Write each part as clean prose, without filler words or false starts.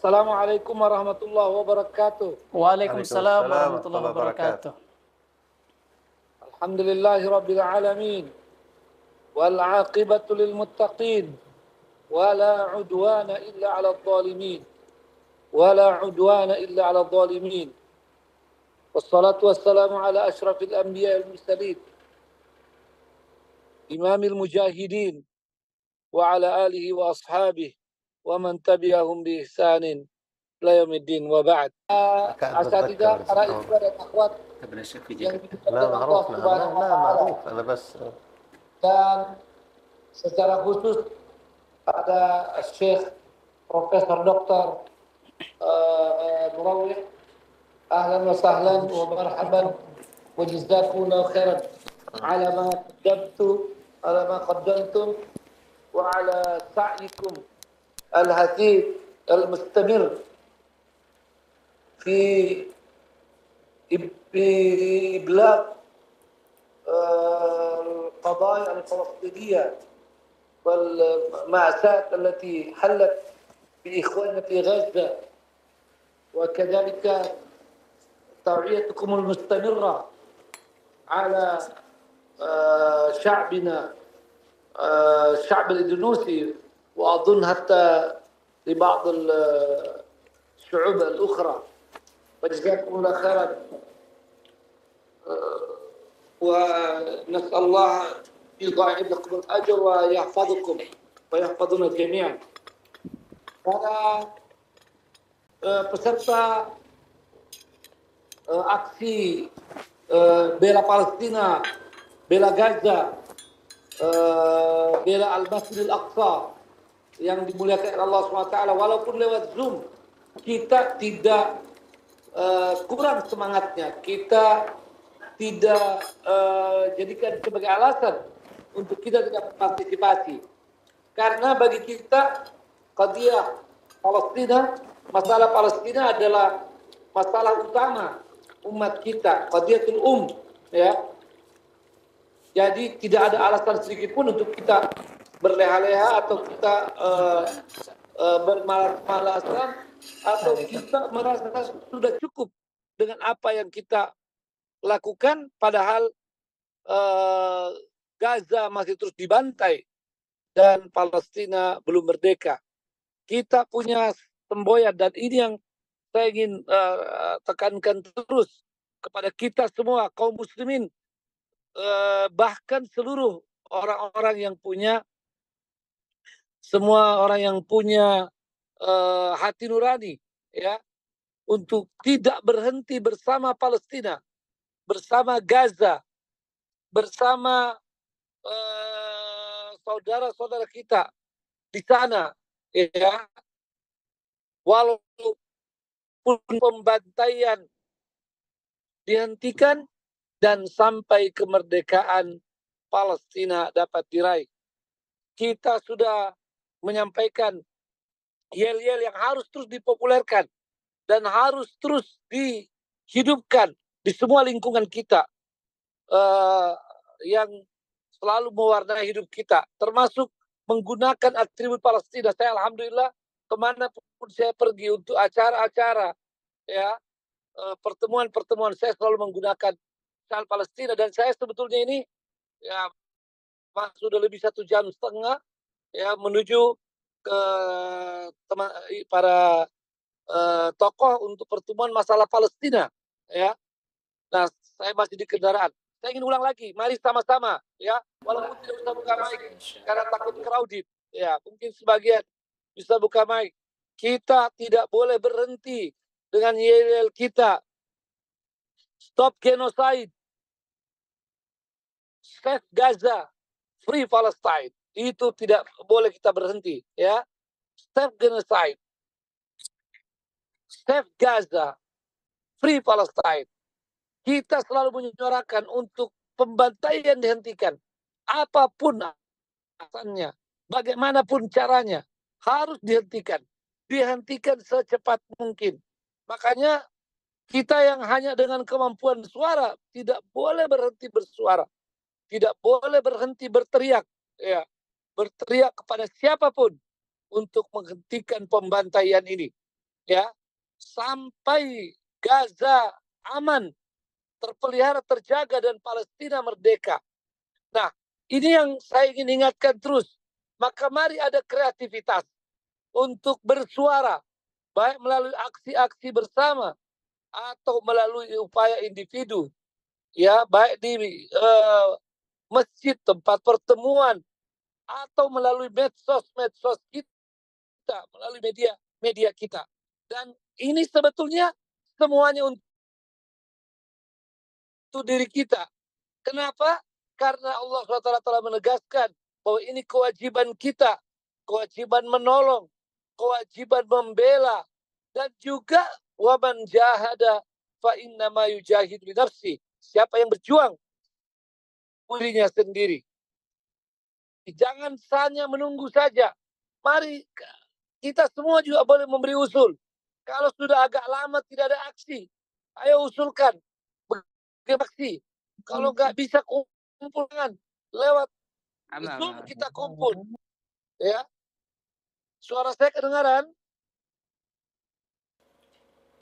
Assalamualaikum warahmatullahi wabarakatuh. Waalaikumsalam Waalaikumsalam warahmatullahi warahmatullahi wabarakatuh. wabarakatuh. Alhamdulillahi rabbil alamin. Wal aqibatu lil muttaqin. Wala udwana illa 'alal zalimin. Wala udwana illa 'alal zalimin. Wassalatu wassalamu ala asyrafil anbiya wal mursalin. Imamil mujahidin wa ala alihi wa ashabihi wa man tabi'ahum bi ihsanin ila yaumiddin wa ba'd. Asatidzah, para ikhwah dan akhwat yang dimuliakan لا Allah معروف، Subhanahu wa لا taala, معروف، أنا بس dan secara khusus pada Syekh Profesor Dr. Murawih, ahlan wa sahlan wa marhaban wa jazakumullahu khairan ala ma qaddamtum wa ala sa'yikum al-hasib al-mustamir fi إبلاغ القضايا الفلسطينية والمأساة التي حلت بإخواننا في غزة، وكذلك توعيتكم المستمرة على شعبنا الشعب الإندونيسي، وأظن حتى لبعض الشعوب الأخرى. وجزاكم الله خيرا ونسأل الله يضاعف لكم الأجر ويحفظكم ويحفظنا جميعا. Para peserta aksi bela Palestina, bela Gaza, bela Al-Masjidil Aqsa yang dimuliakan Allah SWT, walaupun lewat Zoom, kita tidak kurang semangatnya, kita tidak jadikan sebagai alasan untuk kita tidak berpartisipasi. Karena bagi kita qadiyah Palestina, masalah Palestina adalah masalah utama umat kita, qadiyatul ya. Jadi tidak ada alasan sedikit pun untuk kita berleha-leha atau kita bermalas-malasan atau kita merasa sudah cukup dengan apa yang kita lakukan, padahal Gaza masih terus dibantai dan Palestina belum merdeka. Kita punya semboyan, dan ini yang saya ingin tekankan terus kepada kita semua kaum muslimin, bahkan seluruh orang-orang yang punya, semua orang yang punya hati nurani, ya, untuk tidak berhenti bersama Palestina, bersama Gaza, bersama saudara-saudara kita di sana, ya, walaupun pembantaian dihentikan dan sampai kemerdekaan Palestina dapat diraih. Kita sudah menyampaikan yel-yel yang harus terus dipopulerkan dan harus terus dihidupkan di semua lingkungan kita, yang selalu mewarnai hidup kita, termasuk menggunakan atribut Palestina. Saya alhamdulillah kemanapun saya pergi untuk acara-acara, ya, pertemuan-pertemuan, saya selalu menggunakan syal Palestina. Dan saya sebetulnya ini, ya, sudah lebih 1,5 jam ya menuju ke para tokoh untuk pertemuan masalah Palestina, ya. Nah, saya masih di kendaraan. Saya ingin ulang lagi, mari sama-sama, ya, walaupun tidak bisa buka mic karena takut crowded, ya, mungkin sebagian bisa buka mic. Kita tidak boleh berhenti dengan yel-yel kita. Stop genocide, save Gaza, free Palestine. Itu tidak boleh kita berhenti, ya. Save genocide, save Gaza, free Palestine. Kita selalu menyuarakan untuk pembantaian dihentikan. Apapun alasannya, bagaimanapun caranya, harus dihentikan. Dihentikan secepat mungkin. Makanya kita yang hanya dengan kemampuan suara tidak boleh berhenti bersuara. Tidak boleh berhenti berteriak, ya. Berteriak kepada siapapun untuk menghentikan pembantaian ini. ya, sampai Gaza aman, terpelihara, terjaga, dan Palestina merdeka. Nah, ini yang saya ingin ingatkan terus. Maka mari ada kreativitas untuk bersuara, baik melalui aksi-aksi bersama atau melalui upaya individu, ya, baik di masjid, tempat pertemuan, atau melalui medsos kita, melalui media kita. Dan ini sebetulnya semuanya untuk diri kita. Kenapa? Karena Allah SWT telah menegaskan bahwa ini kewajiban kita, kewajiban menolong, kewajiban membela, dan juga waman jahada fa innama yujahid bi nafsi. Siapa yang berjuang dirinya sendiri. Jangan hanya menunggu saja. Mari kita semua juga boleh memberi usul. Kalau sudah agak lama tidak ada aksi, ayo usulkan aksi. Kalau nggak bisa kumpulkan lewat Zoom, kita kumpul. Ya, suara saya kedengaran?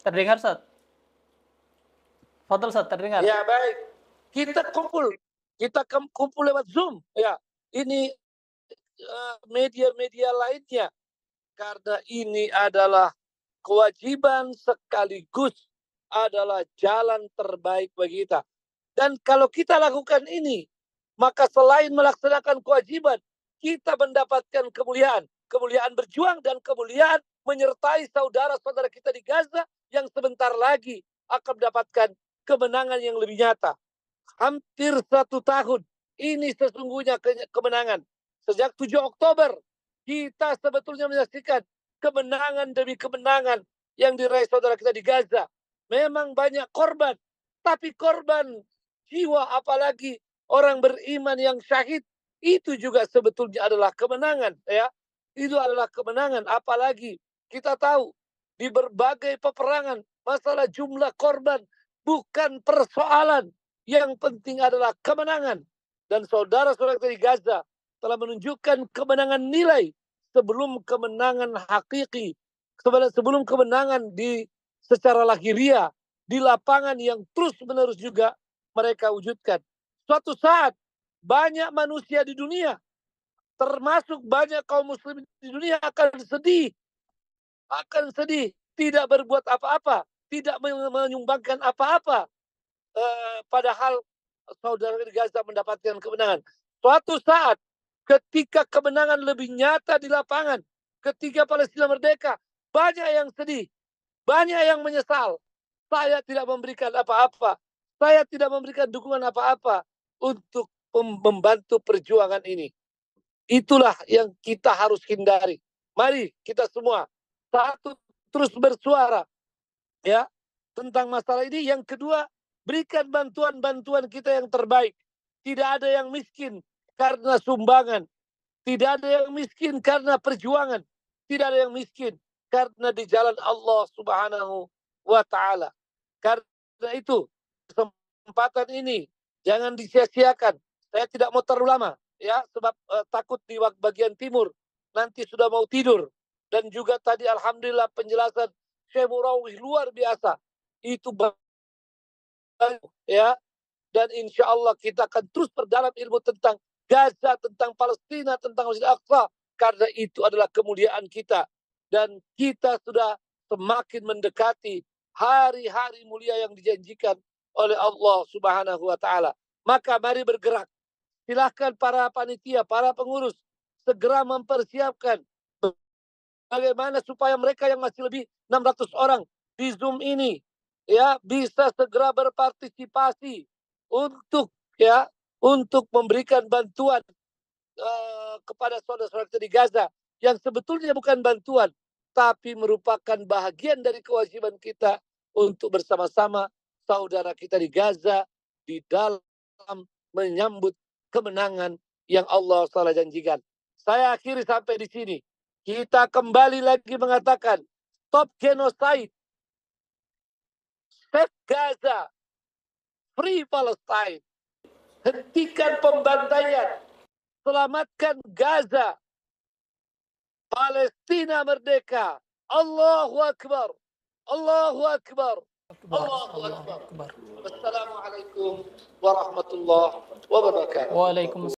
Terdengar, Ustaz. Fadal, Ustaz, terdengar. Ya, baik. Kita kumpul lewat Zoom. Ya, ini media-media lainnya, karena ini adalah kewajiban sekaligus adalah jalan terbaik bagi kita. Dan kalau kita lakukan ini, maka selain melaksanakan kewajiban, kita mendapatkan kemuliaan berjuang, dan kemuliaan menyertai saudara-saudara kita di Gaza yang sebentar lagi akan mendapatkan kemenangan yang lebih nyata. Hampir 1 tahun ini sesungguhnya kemenangan. Sejak 7 Oktober kita sebetulnya menyaksikan kemenangan demi kemenangan yang diraih saudara kita di Gaza. Memang banyak korban, tapi korban jiwa, apalagi orang beriman yang syahid, itu juga sebetulnya adalah kemenangan, ya. Itu adalah kemenangan. Apalagi kita tahu di berbagai peperangan masalah jumlah korban bukan persoalan. Yang penting adalah kemenangan. Dan saudara-saudara kita di Gaza telah menunjukkan kemenangan nilai sebelum kemenangan hakiki, sebelum kemenangan secara lahiriah di lapangan yang terus-menerus juga mereka wujudkan. Suatu saat banyak manusia di dunia, termasuk banyak kaum muslim di dunia, akan sedih, tidak berbuat apa-apa, tidak menyumbangkan apa-apa, padahal saudara di Gaza mendapatkan kemenangan. Suatu saat ketika kemenangan lebih nyata di lapangan, ketika Palestina merdeka, banyak yang sedih, banyak yang menyesal. Saya tidak memberikan apa-apa, saya tidak memberikan dukungan apa-apa untuk membantu perjuangan ini. Itulah yang kita harus hindari. Mari kita semua satu, terus bersuara, ya, tentang masalah ini. Yang kedua, berikan bantuan-bantuan kita yang terbaik. Tidak ada yang miskin karena sumbangan, tidak ada yang miskin karena perjuangan, tidak ada yang miskin karena di jalan Allah Subhanahu wa Ta'ala. Karena itu kesempatan ini jangan disia-siakan. Saya tidak mau terlalu lama, ya, sebab takut di bagian timur nanti sudah mau tidur. Dan juga tadi alhamdulillah penjelasan Syekh Murawih luar biasa. Itu ya, dan insya Allah kita akan terus perdalam ilmu tentang Gaza, tentang Palestina, tentang Masjid Al-Aqsa, karena itu adalah kemuliaan kita, dan kita sudah semakin mendekati hari-hari mulia yang dijanjikan oleh Allah Subhanahu wa Ta'ala. Maka mari bergerak. Silahkan para panitia, para pengurus segera mempersiapkan bagaimana supaya mereka yang masih lebih 600 orang di Zoom ini, ya, bisa segera berpartisipasi untuk memberikan bantuan kepada saudara-saudara kita di Gaza, yang sebetulnya bukan bantuan tapi merupakan bahagian dari kewajiban kita untuk bersama-sama saudara kita di Gaza di dalam menyambut kemenangan yang Allah telah janjikan. Saya akhiri sampai di sini. Kita kembali lagi mengatakan stop genocide, save Gaza, free Palestine. Hentikan pembantaian, selamatkan Gaza, Palestina merdeka. Allahu Akbar. Allahu Akbar. Akbar, Allahu Allahu Akbar. Akbar. Wassalamualaikum warahmatullahi wabarakatuh. Waalaikumsalam.